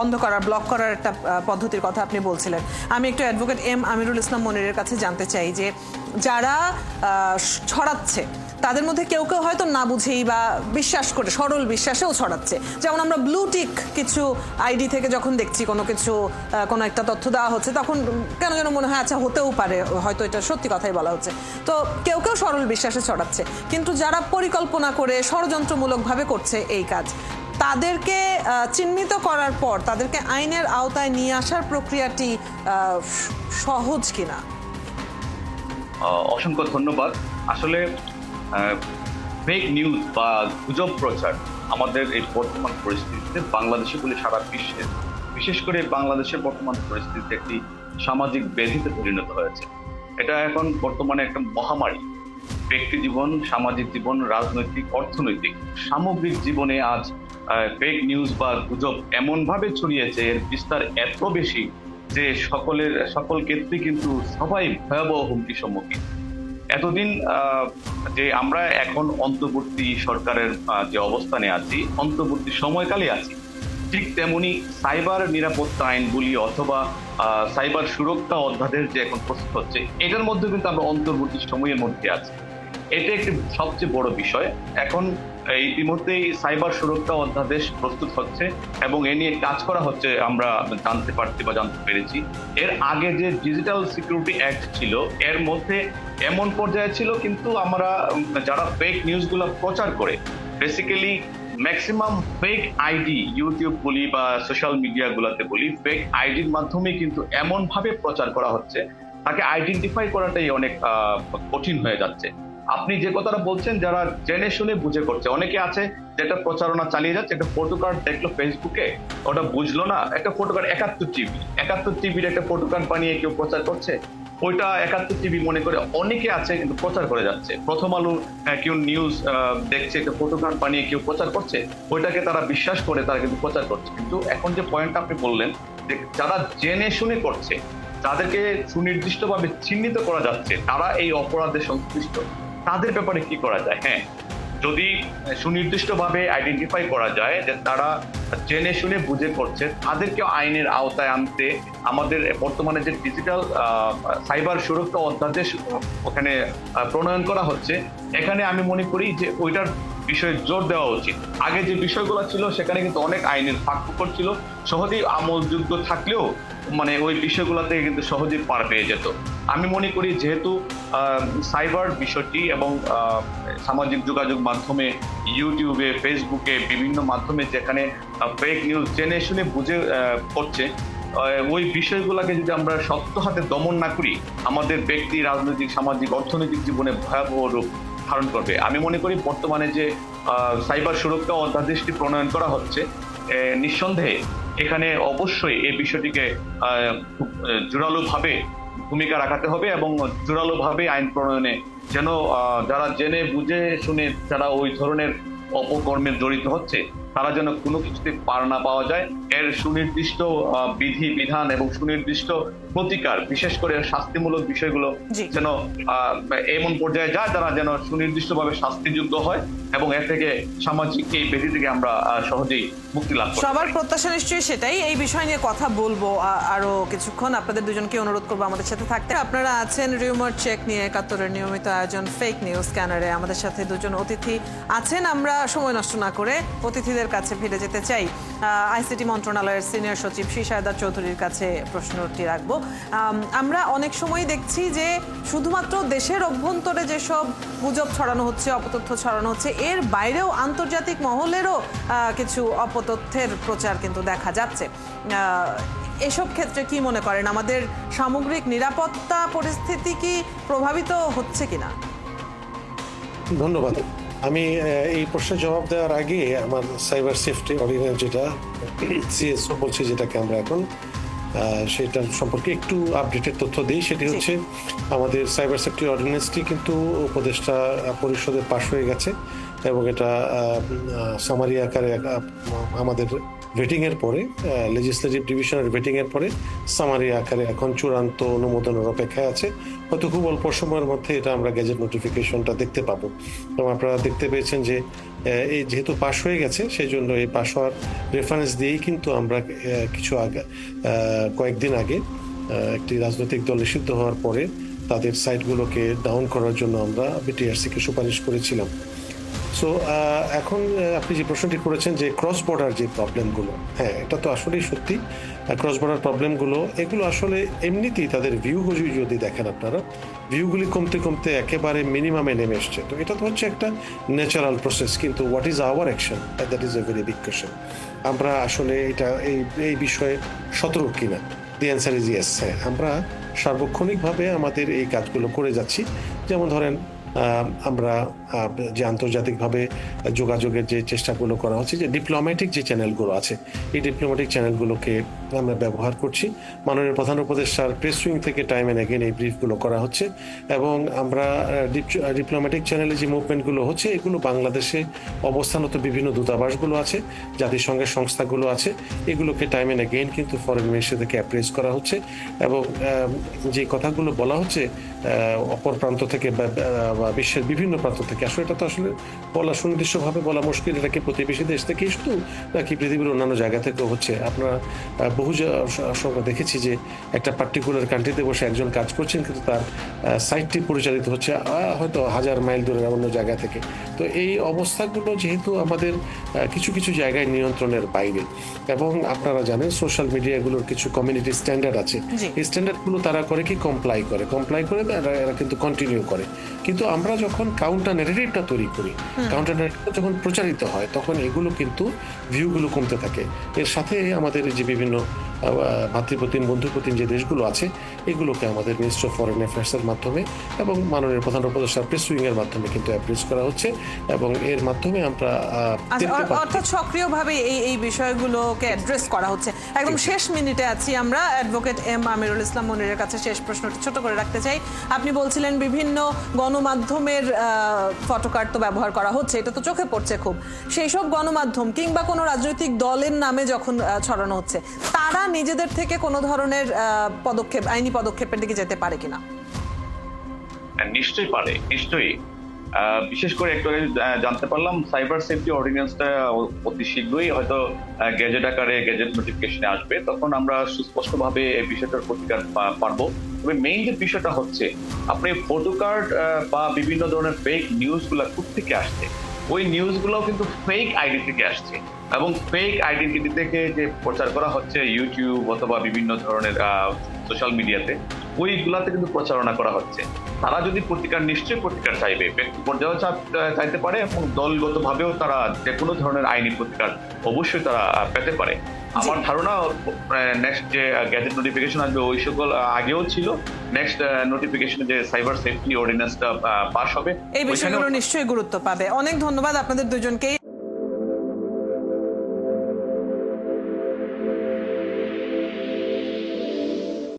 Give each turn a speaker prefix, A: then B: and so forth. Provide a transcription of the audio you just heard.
A: বন্ধ করার ব্লক করার একটা পদ্ধতির কথা আপনি বলছিলেন। আমি একটু অ্যাডভোকেট এম আমিরুল ইসলাম মনিরের কাছে জানতে চাই যে যারা ছড়াচ্ছে তাদের মধ্যে কেউ কেউ হয়তো না বুঝেই বা বিশ্বাস করে সরল বিশ্বাসেও ছড়াচ্ছে। যেমন আমরা ব্লু টিক কিছু আইডি থেকে যখন দেখছি কোনো একটা তথ্য দেওয়া হচ্ছে তখন কেন যেন মনে হয় আচ্ছা হতেও পারে, হয়তো এটা সত্যি কথাই বলা হচ্ছে। তো কেউ কেউ সরল বিশ্বাসে ছড়াচ্ছে, কিন্তু যারা পরিকল্পনা করে ষড়যন্ত্রমূলকভাবে করছে এই কাজ, তাদেরকে চিহ্নিত করার পর তাদেরকে আইনের আওতায় নিয়ে আসার প্রক্রিয়াটি সহজ কিনা?
B: অসংখ্য ধন্যবাদ। আসলে ফেক নিউজ বা গুজব প্রচার আমাদের এই বর্তমান পরিস্থিতিতে বাংলাদেশে বলে সারা বিশ্বে, বিশেষ করে বাংলাদেশের বর্তমান পরিস্থিতিতে একটি সামাজিক ব্যাধিতে পরিণত হয়েছে। এটা এখন বর্তমানে একটা মহামারী। ব্যক্তি জীবন, সামাজিক জীবন, রাজনৈতিক, অর্থনৈতিক, সামগ্রিক জীবনে আজ ফেক নিউজ বা গুজব এমনভাবে ছড়িয়েছে, এর বিস্তার এত বেশি যে সকল ক্ষেত্রে কিন্তু সবাই ভয়াবহ হুমকির সম্মুখীন। এতদিন যে আমরা এখন অন্তর্বর্তী সরকারের যে অবস্থানে আছি, অন্তর্বর্তী সময়কালে আছি, ঠিক তেমনি সাইবার নিরাপত্তা আইনগুলি অথবা সাইবার সুরক্ষা অধ্যাদেশ যে এখন প্রস্তুত হচ্ছে, এটার মধ্যে কিন্তু আমরা অন্তর্বর্তী সময়ের মধ্যে আছি। এটা একটি সবচেয়ে বড় বিষয়। এখন ইতিমধ্যেই সাইবার সুরক্ষা অধ্যাদেশ প্রস্তুত হচ্ছে এবং এ নিয়ে কাজ করা হচ্ছে, আমরা জানতে পারছি বা জানতে পেরেছি। এর আগে যে ডিজিটাল সিকিউরিটি অ্যাক্ট ছিল, এর মধ্যে এমন পর্যায়ে ছিল কিন্তু আমরা যারা ফেক নিউজগুলো প্রচার করে, basically maximum fake ID, YouTube বলি বা সোশ্যাল মিডিয়াগুলোতে বলি, ফেক আইডির মাধ্যমে কিন্তু এমন ভাবে প্রচার করা হচ্ছে, তাকে আইডেন্টিফাই করাটাই অনেক কঠিন হয়ে যাচ্ছে। আপনি যে কথাটা বলছেন, যারা জেনে শুনে বুঝে করছে, অনেকে আছে যেটা প্রচারণা চালিয়ে যাচ্ছে। একটা ফটো কার্ড দেখলো ফেসবুকে, ওটা বুঝলো না, একটা ফটো কার্ড 71 টিভির একটা ফটো কার্ড বানিয়ে কেউ প্রচার করছে, ওইটা 71 টিভি মনে করে অনেকে আছে কিন্তু প্রচার করে যাচ্ছে। প্রথম আলো কেউ নিউজ দেখছে, একটা ফটো কার্ড বানিয়ে কেউ প্রচার করছে, ওইটাকে তারা বিশ্বাস করে তারা কিন্তু প্রচার করছে। কিন্তু এখন যে পয়েন্টটা আপনি বললেন, যে যারা জেনে শুনে করছে, তাদেরকে সুনির্দিষ্টভাবে চিহ্নিত করা যাচ্ছে তারা এই অপরাধে সংশ্লিষ্ট, তাদের ব্যাপারে কি করা যায়? হ্যাঁ, যদি সুনির্দিষ্টভাবে আইডেন্টিফাই করা যায় যে তারা জেনে শুনে বুঝে করছে, তাদেরকে আইনের আওতায় আনতে আমাদের বর্তমানে যে ডিজিটাল সাইবার সুরক্ষা অধ্যাদেশ ওখানে প্রণয়ন করা হচ্ছে, এখানে আমি মনে করি যে ওইটার বিষয়ে জোর দেওয়া উচিত। আগে যে বিষয়গুলো ছিল সেখানে কিন্তু অনেক আইনের ফাঁকফোকর ছিল, সহজেই আমলযোগ্য থাকলেও মানে ওই বিষয়গুলোতে কিন্তু সহজেই পার পেয়ে যেত। আমি মনে করি যেহেতু সাইবার বিষয়টি এবং সামাজিক যোগাযোগ মাধ্যমে, ইউটিউবে, ফেসবুকে, বিভিন্ন মাধ্যমে যেখানে ফেক নিউজ জেনে শুনে বুঝে করছে, ওই বিষয়গুলোকে যদি আমরা শক্ত হাতে দমন না করি, আমাদের ব্যক্তি, রাজনৈতিক, সামাজিক, অর্থনৈতিক জীবনে ভয়াবহ রূপ ধারণ করবে। আমি মনে করি বর্তমানে যে সাইবার সুরক্ষা অধ্যাদেশটি প্রণয়ন করা হচ্ছে, নিঃসন্দেহে এখানে অবশ্যই এই বিষয়টিকে খুব জোরালোভাবে ভূমিকা রাখাতে হবে এবং জোরালোভাবে আইন প্রণয়নে যেন যারা জেনে বুঝে শুনে যারা ওই ধরনের অপকর্মে জড়িত হচ্ছে, তারা যেন কোনো কিছুতে পার না পাওয়া যায়। এর সুনির্দিষ্ট বিধি বিধান এবং সুনির্দিষ্ট প্রতিকার, বিশেষ করে শাস্তিমূলক বিষয়গুলো যেন এমন পর্যায়ে যায় যারা যেন সুনির্দিষ্টভাবে শাস্তিযোগ্য হয় এবং এর থেকে সামাজিক এই ব্যাধি থেকে আমরা সহজেই মুক্তি লাভ করি।
A: সবার প্রত্যাশা নিশ্চয়ই সেটাই। এই বিষয় নিয়ে কথা বলবো আরো কিছুক্ষণ। আপনাদের দুজনকে অনুরোধ করবো আমাদের সাথে থাকতে। আপনারা আছেন রিউমার চেক নিয়ে 71-এর নিয়মিত আয়োজন ফেক নিউজ স্ক্যানারে। আমাদের সাথে দুজন অতিথি আছেন। আমরা সময় নষ্ট না করে অতিথিদের কাছে ফিরে যেতে চাই। আইসিটি মন্ত্রণালয়ের সিনিয়র সচিব শ্রীসায়দা চৌধুরীর কাছে প্রশ্নটি রাখবো। আমরা অনেক সময় দেখছি যে শুধুমাত্র দেশের অভ্যন্তরে যেসব গুজব ছড়ানো হচ্ছে, অপতথ্য ছড়ানো হচ্ছে, এর বাইরেও আন্তর্জাতিক মহলেরও কিছু অপতথ্যের প্রচার কিন্তু দেখা যাচ্ছে। এসব ক্ষেত্রে কি মনে করেন, আমাদের সামগ্রিক নিরাপত্তা পরিস্থিতি কি প্রভাবিত হচ্ছে কিনা?
C: ধন্যবাদ। আমি এই প্রশ্নের জবাব দেওয়ার আগে আমার সাইবার সেফটি অর্ডিন্যান্স, যেটা সিএসও বলছি, যেটাকে আমরা এখন, সেটার সম্পর্কে একটু আপডেটেড তথ্য দিই। সেটি হচ্ছে আমাদের সাইবার সেফটি অর্ডিন্যান্সটি কিন্তু উপদেষ্টা পরিষদে পাশ হয়ে গেছে এবং এটা সামারি আকারে আমাদের ভেটিং এর পরে, লেজিসলেটিভ ডিভিশনের ভেটিং এর পরে সামারি আকারে এখন চূড়ান্ত অনুমোদনের অপেক্ষায় আছে। হয়তো খুব অল্প সময়ের মধ্যে এটা আমরা গেজেট নোটিফিকেশনটা দেখতে পাবো। এবং আপনারা দেখতে পেয়েছেন যে এই যেহেতু পাশ হয়ে গেছে, সেই জন্য এই পাশ হওয়ার রেফারেন্স দিয়েই কিন্তু আমরা কিছু আগে কয়েকদিন আগে একটি রাজনৈতিক দল নিষিদ্ধ হওয়ার পরে তাদের সাইটগুলোকে ডাউন করার জন্য আমরা বিটিআরসিকে সুপারিশ করেছিলাম। সো এখন আপনি যে প্রশ্নটি করেছেন যে ক্রস বর্ডার যে প্রবলেমগুলো, হ্যাঁ এটা তো আসলেই সত্যি। ক্রস বর্ডার প্রবলেমগুলো এগুলো আসলে এমনিতেই তাদের ভিউ যদি দেখেন আপনারা, ভিউগুলি কমতে কমতে একেবারে মিনিমামে নেমে এসছে। তো এটা তো হচ্ছে একটা ন্যাচারাল প্রসেস, কিন্তু what is our action, that is a very big question. আমরা আসলে এটা এই বিষয়ে সতর্ক কিনা? দি অ্যান্সার ইজ ইয়েস। হ্যাঁ, আমরা সার্বক্ষণিকভাবে আমাদের এই কাজগুলো করে যাচ্ছি। যেমন ধরেন আমরা যে আন্তর্জাতিকভাবে যোগাযোগের যে চেষ্টাগুলো করা হচ্ছে, যে ডিপ্লোম্যাটিক যে চ্যানেলগুলো আছে, এই ডিপ্লোম্যাটিক চ্যানেলগুলোকে আমরা ব্যবহার করছি। মাননীয় প্রধান উপদেষ্টার প্রেস উইং থেকে টাইম এন্ড অ্যাগেন এই ব্রিফগুলো করা হচ্ছে। এবং আমরা ডিপ্লোম্যাটিক চ্যানেলে যে মুভমেন্টগুলো হচ্ছে, এগুলো বাংলাদেশে অবস্থানত বিভিন্ন দূতাবাসগুলো আছে, জাতিসংঘের সংস্থাগুলো আছে, এগুলোকে টাইম এন্ড অ্যাগেন কিন্তু ফরেন মিনিস্ট্রি থেকে অ্যাপ্রেস করা হচ্ছে। এবং যে কথাগুলো বলা হচ্ছে অপর প্রান্ত থেকে বা বিশ্বের বিভিন্ন প্রান্ত থেকে, আসলে এটা তো আসলে বলা সুনির্দিষ্টভাবে বলা মুশকিল। এটা কি প্রতিবেশী দেশ থেকেই শুধু, নাকি পৃথিবীর অন্যান্য জায়গা থেকেও হচ্ছে? আপনারা বহু সময় দেখেছি যে একটা পার্টিকুলার কান্ট্রিতে বসে একজন কাজ করছেন, কিন্তু তার সাইটটি পরিচালিত হচ্ছে হয়তো 1000 মাইল দূরের অন্য জায়গা থেকে। তো এই অবস্থাগুলো যেহেতু আমাদের কিছু কিছু জায়গায় নিয়ন্ত্রণের বাইরে, এবং আপনারা জানেন সোশ্যাল মিডিয়াগুলোর কিছু কমিউনিটি স্ট্যান্ডার্ড আছে, এই স্ট্যান্ডার্ডগুলো তারা করে কি কমপ্লাই করে এরা কিন্তু কন্টিনিউ করে। কিন্তু আমরা যখন কাউন্টার ন্যারেটিভটা তৈরি করি, কাউন্টার ন্যারেটিভটা যখন প্রচারিত হয়, তখন এগুলো কিন্তু ভিউগুলো কমতে থাকে। এর সাথে আমাদের যে বিভিন্ন ভাতৃপ্রতিম বন্ধুপ্রতিম যে দেশগুলো আছে, এগুলোকে আমাদের মিনিস্ট্রি অফ ফরেন অ্যাফেয়ার্সের মাধ্যমে এবং মাননীয় প্রধান উপদেষ্টার প্রেস উইং এর মাধ্যমে কিন্তু অ্যাপ্রেস করা হচ্ছে। এবং এর মাধ্যমে আমরা
A: অর্থাৎ সক্রিয়ভাবে এই বিষয়গুলোকে অ্যাড্রেস করা হচ্ছে। একদম শেষ মিনিটে আছি আমরা। অ্যাডভোকেট এম আমিরুল ইসলাম মনিরের কাছে শেষ প্রশ্নটি ছোট করে রাখতে চাই। আপনি বলছিলেন বিভিন্ন গণমাধ্যমের ফটোকার্ড তো ব্যবহার করা হচ্ছে, এটা তো চোখে পড়ছে খুব। সেই সব গণমাধ্যম কিংবা কোনো রাজনৈতিক দলের নামে যখন ছড়ানো হচ্ছে, তারা নিজেদের থেকে কোনো ধরনের আইনি পদক্ষেপের দিকে যেতে পারে কিনা?
B: নিশ্চয়ই পারে, নিশ্চয়ই। বিশেষ করে একটু জানতে পারলাম সাইবার সেফটি অর্ডিন্যান্সটা অতি শীঘ্রই হয়তো গেজেট আকারে গেজেট নোটিফিকেশনে আসবে। তখন আমরা সুস্পষ্টভাবে এই বিষয়টার প্রতিকার পারবো। তবে মেইন যে বিষয়টা হচ্ছে, আপনি ফটোকার্ড বা বিভিন্ন ধরনের ফেক নিউজগুলো কোত্থেকে আসছে, ওই নিউজগুলো কিন্তু ফেক আইডি থেকে আসছে। এবং ফেক আইডেন্টিটি থেকে যে প্রচার করা হচ্ছে ইউটিউব অথবা বিভিন্ন ধরনের সোশ্যাল মিডিয়াতে, ওইগুলাতে কিন্তু প্রচারণা করা হচ্ছে। তারা যদি নিশ্চয়ই প্রতিকার চাইবে, ব্যক্তি পর্যায়েও চাইতে পারে এবং দলগতভাবেও তারা যে কোনো ধরনের আইনি প্রতিকার অবশ্যই তারা পেতে পারে। আমার ধারণা নেক্সট যে গ্যাজেট নোটিফিকেশন আসবে, ওই সকল আগেও ছিল, নেক্সট নোটিফিকেশনে যে সাইবার সেফটি অর্ডিন্যান্সটা পাস হবে,
A: এই বিষয়গুলো নিশ্চয়ই গুরুত্ব পাবে। অনেক ধন্যবাদ আপনাদের দুজনকেই।